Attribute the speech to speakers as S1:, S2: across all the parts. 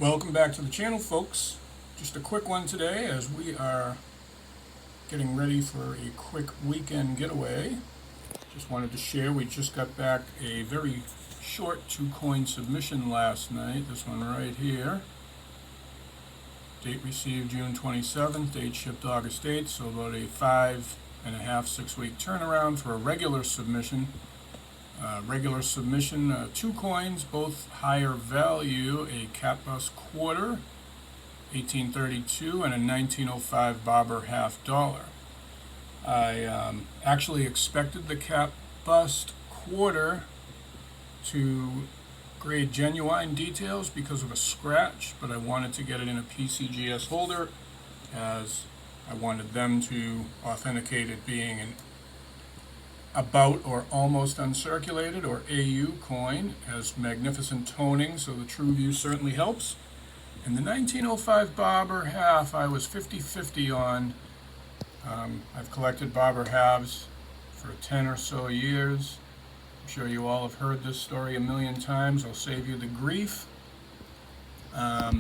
S1: Welcome back to the channel, folks. Just a quick one today as we are getting ready for a quick weekend getaway. Just wanted to share, we just got back a very short 2-coin submission last night. This one right here. Date received June 27th, date shipped August 8th, so about a 5.5, 6-week turnaround for a regular submission. 2 coins, both higher value, a cat bus quarter, 1832, and a 1905 Barber half dollar. I actually expected the cat bust quarter to grade genuine details because of a scratch, but I wanted to get it in a PCGS holder as I wanted them to authenticate it being an about or almost uncirculated or AU coin. Has magnificent toning, so the true view certainly helps. And the 1905 Barber half, I was 50-50 on. I've collected Barber halves for 10 or so years. I'm sure you all have heard this story a million times. I'll save you the grief. But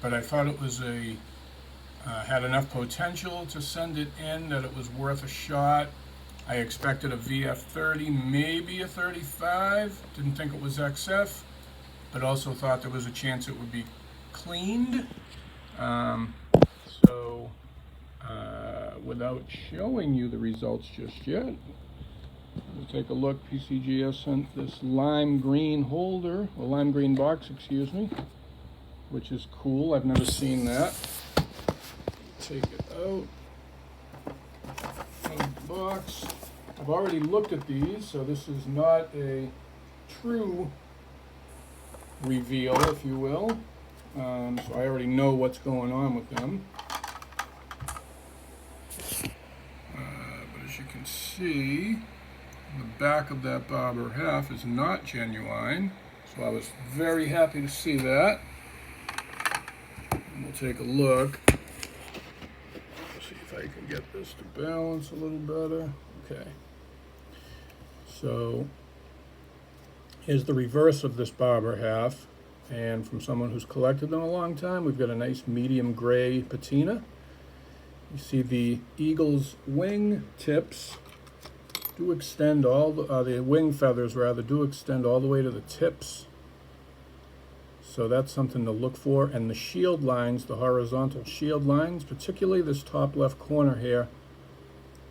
S1: I thought it was had enough potential to send it in that it was worth a shot. I expected a VF30, maybe a 35. Didn't think it was XF, but also thought there was a chance it would be cleaned. So without showing you the results just yet, we'll take a look. PCGS sent this lime green holder, or lime green box, excuse me, which is cool. I've never seen that. Take it out. Box. I've already looked at these, so this is not a true reveal, if you will. So I already know what's going on with them. But as you can see, the back of that Barber half is not genuine, so I was very happy to see that. And we'll take a look. See if I can get this to balance a little better. Okay. So here's the reverse of this Barber half, and from someone who's collected them a long time, we've got a nice medium gray patina. You see the eagle's wing tips do extend the wing feathers rather do extend all the way to the tips. So that's something to look for. And the shield lines, the horizontal shield lines, particularly this top left corner here,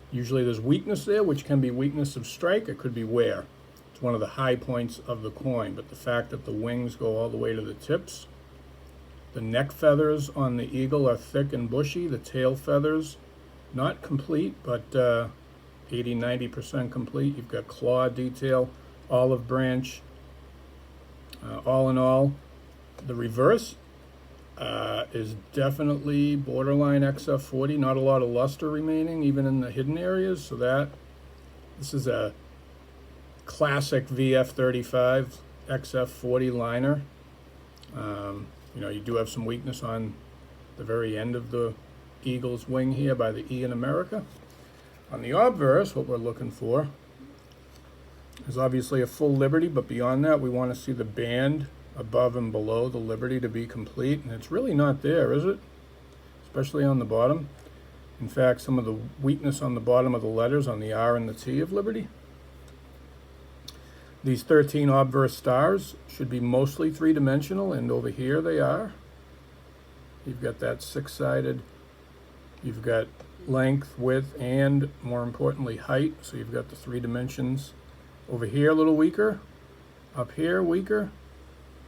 S1: usually there's weakness there, which can be weakness of strike. It could be wear. It's one of the high points of the coin. But the fact that the wings go all the way to the tips, the neck feathers on the eagle are thick and bushy. The tail feathers, not complete, but 80-90% complete. You've got claw detail, olive branch. All in all, the reverse is definitely borderline XF40. Not a lot of luster remaining, even in the hidden areas. So this is a classic VF35 XF40 liner. You do have some weakness on the very end of the eagle's wing here by the E in America. On the obverse, what we're looking for is obviously a full Liberty, but beyond that, we want to see the band above and below the Liberty to be complete, and it's really not there, is it? Especially on the bottom. In fact, some of the weakness on the bottom of the letters on the R and the T of Liberty. These 13 obverse stars should be mostly three-dimensional, and over here they are. You've got that six-sided, you've got length, width, and more importantly height, so you've got the 3 dimensions. Over here a little weaker, up here weaker,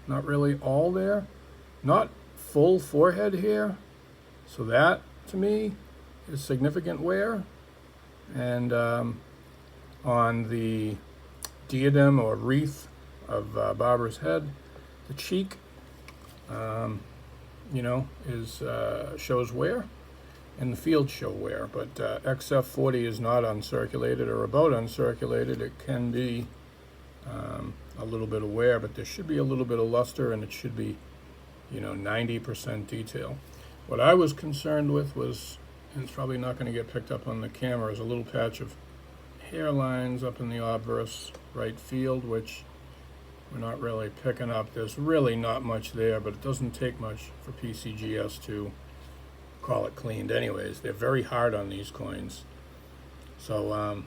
S1: not really all there, not full forehead here, so that to me is significant wear. And on the diadem or wreath of Barber's head, the cheek shows wear, and the fields show wear. But XF40 is not uncirculated or about uncirculated. It can be a little bit of wear, but there should be a little bit of luster, and it should be 90% detail. What I was concerned with was, and it's probably not going to get picked up on the camera, is a little patch of hairlines up in the obverse right field, which We're not really picking up. There's really not much there, but it doesn't take much for PCGS to call it cleaned anyways. They're very hard on these coins. So,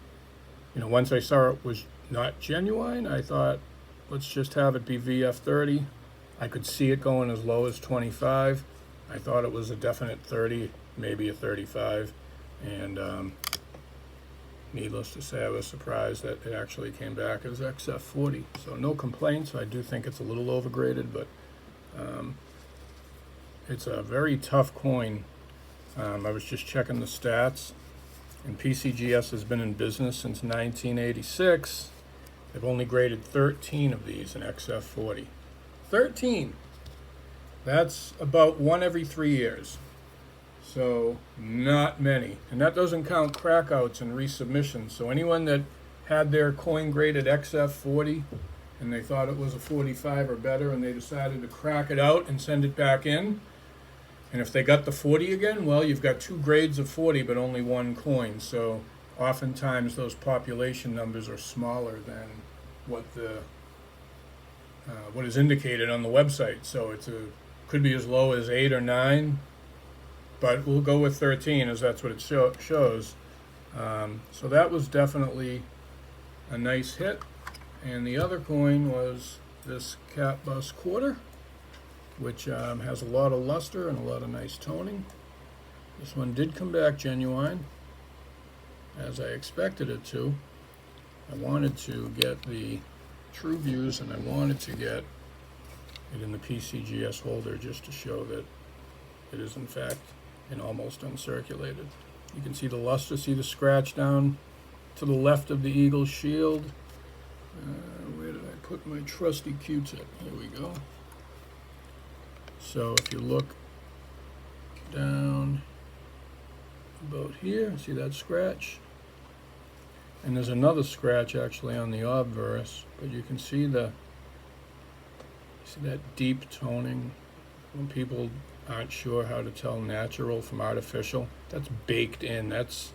S1: once I saw it was not genuine, I thought, let's just have it be VF30. I could see it going as low as 25. I thought it was a definite 30, maybe a 35. And needless to say, I was surprised that it actually came back as XF40. So no complaints. I do think it's a little overgraded, but it's a very tough coin. I was just checking the stats, and PCGS has been in business since 1986. They've only graded 13 of these in XF40. 13! That's about one every 3 years. So, not many. And that doesn't count crackouts and resubmissions. So anyone that had their coin graded XF40 and they thought it was a 45 or better and they decided to crack it out and send it back in, and if they got the 40 again, well, you've got 2 grades of 40 but only 1 coin. So oftentimes those population numbers are smaller than what is indicated on the website. So could be as low as 8 or 9, but we'll go with 13 as that's what it shows. So that was definitely a nice hit. And the other coin was this Cat Bus quarter, which has a lot of luster and a lot of nice toning. This one did come back genuine, as I expected it to. I wanted to get the true views, and I wanted to get it in the PCGS holder just to show that it is in fact an almost uncirculated. You can see the luster, see the scratch down to the left of the Eagle's shield. Where did I put my trusty Q-tip? Here we go. So if you look down about here, see that scratch? And there's another scratch actually on the obverse, but you can see that deep toning. When people aren't sure how to tell natural from artificial, that's baked in. That's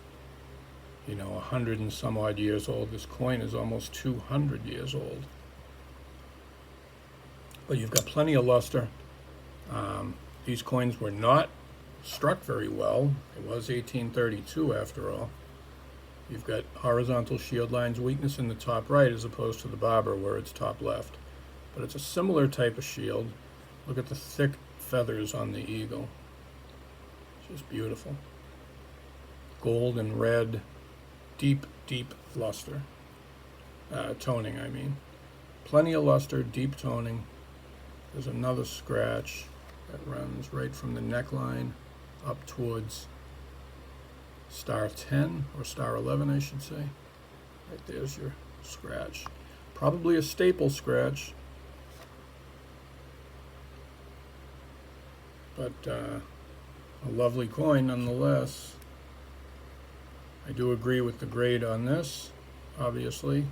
S1: 100 and some odd years old. This coin is almost 200 years old. But you've got plenty of luster. These coins were not struck very well. It was 1832 after all. You've got horizontal shield lines, weakness in the top right as opposed to the Barber where it's top left. But it's a similar type of shield. Look at the thick feathers on the eagle. It's just beautiful. Gold and red, deep luster. Toning, I mean. Plenty of luster, deep toning. There's another scratch that runs right from the neckline up towards star 10 or star 11, I should say. Right there's your scratch. Probably a staple scratch, but a lovely coin nonetheless. I do agree with the grade on this, obviously.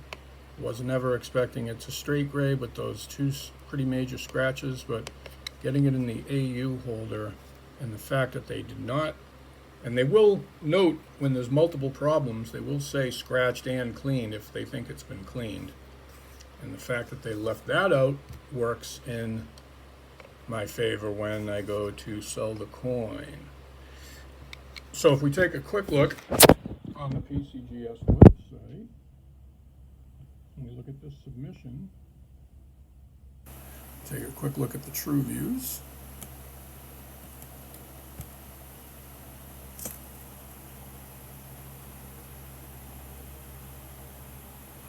S1: Was never expecting it to straight grade with those 2 pretty major scratches, but getting it in the AU holder and the fact that they did not, and they will note when there's multiple problems, they will say scratched and cleaned if they think it's been cleaned. And the fact that they left that out works in my favor when I go to sell the coin. So if we take a quick look on the PCGS website, and we look at this submission, take a quick look at the true views.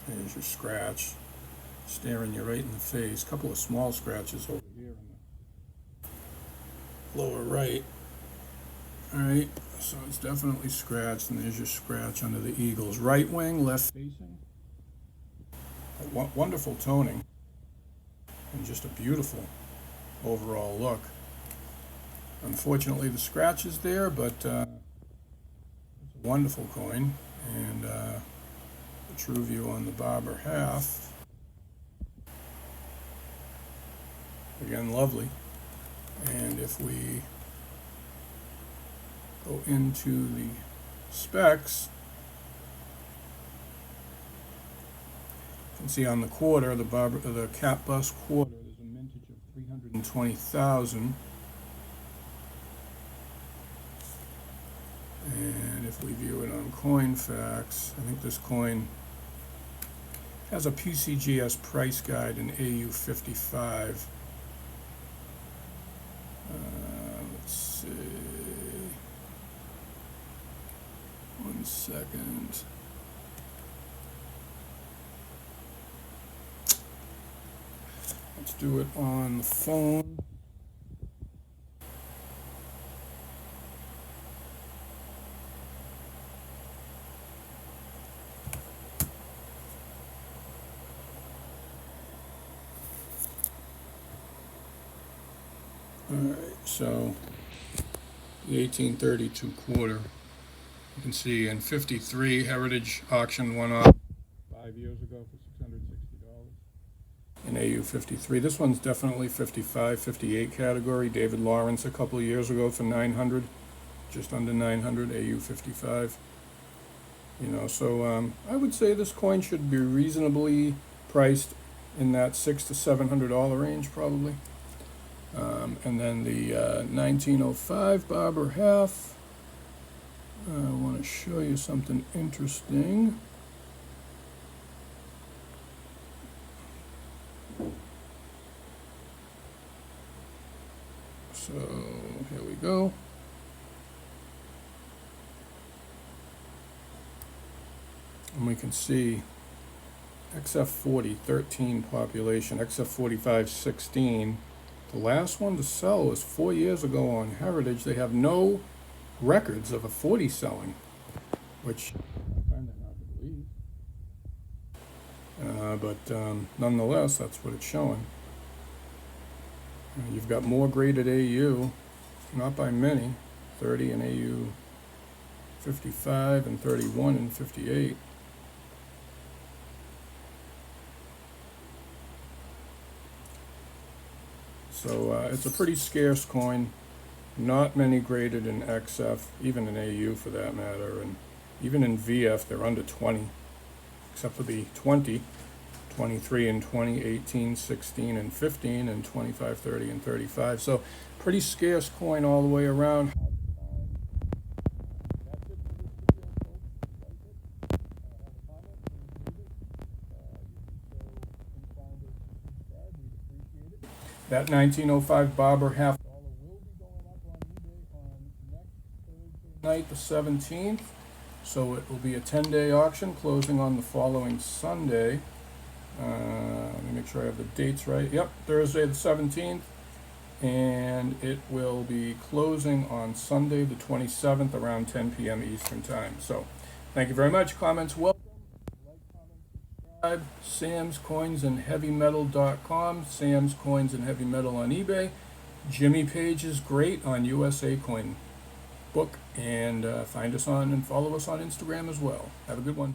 S1: There's your scratch, staring you right in the face. A couple of small scratches over here in the lower right. Alright, so it's definitely scratched, and there's your scratch under the Eagle's right wing, left facing. A wonderful toning, and just a beautiful overall look. Unfortunately, the scratch is there, but it's a wonderful coin, and the true view on the Barber half. Again, lovely. And if we go into the specs, You can see on the quarter, the cap bus quarter, there's a mintage of 320,000. And if we view it on CoinFacts, I think this coin has a PCGS price guide in AU55. Let's see. 1 second. Let's do it on the phone. Alright, so the 1832 quarter, you can see in 53, Heritage auction went off 5 years ago for $660. In AU53, this one's definitely 55, 58 category. David Lawrence a couple of years ago for 900, just under 900, AU55. You know, so I would say this coin should be reasonably priced in that $600 to $700 range, probably. And then the 1905 Barber half. I want to show you something interesting. So here we go. And we can see XF40, 13 population, XF45, 16. The last one to sell was 4 years ago on Heritage. They have no records of a 40 selling, which I find that hard to believe. But nonetheless, that's what it's showing. You've got more graded AU, not by many, 30 in AU 55 and 31 in 58. So it's a pretty scarce coin. Not many graded in XF, even in AU for that matter, and even in VF they're under 20, except for the 20, 23 and 20, 18, 16 and 15, and 25, 30 and 35. So pretty scarce coin all the way around. That 1905 Barber half dollar will be going up on eBay on next Thursday night, the 17th. So it will be a 10-day auction closing on the following Sunday. Let me make sure I have the dates right. Yep, Thursday the 17th. And it will be closing on Sunday the 27th around 10 p.m. Eastern Time. So thank you very much. Comments welcome. Sam's Coins and Heavy Metal.com, Sam's Coins and Heavy Metal on eBay. Jimmy Page is great on USA Coin Book, and find us on and follow us on Instagram as well. Have a good one.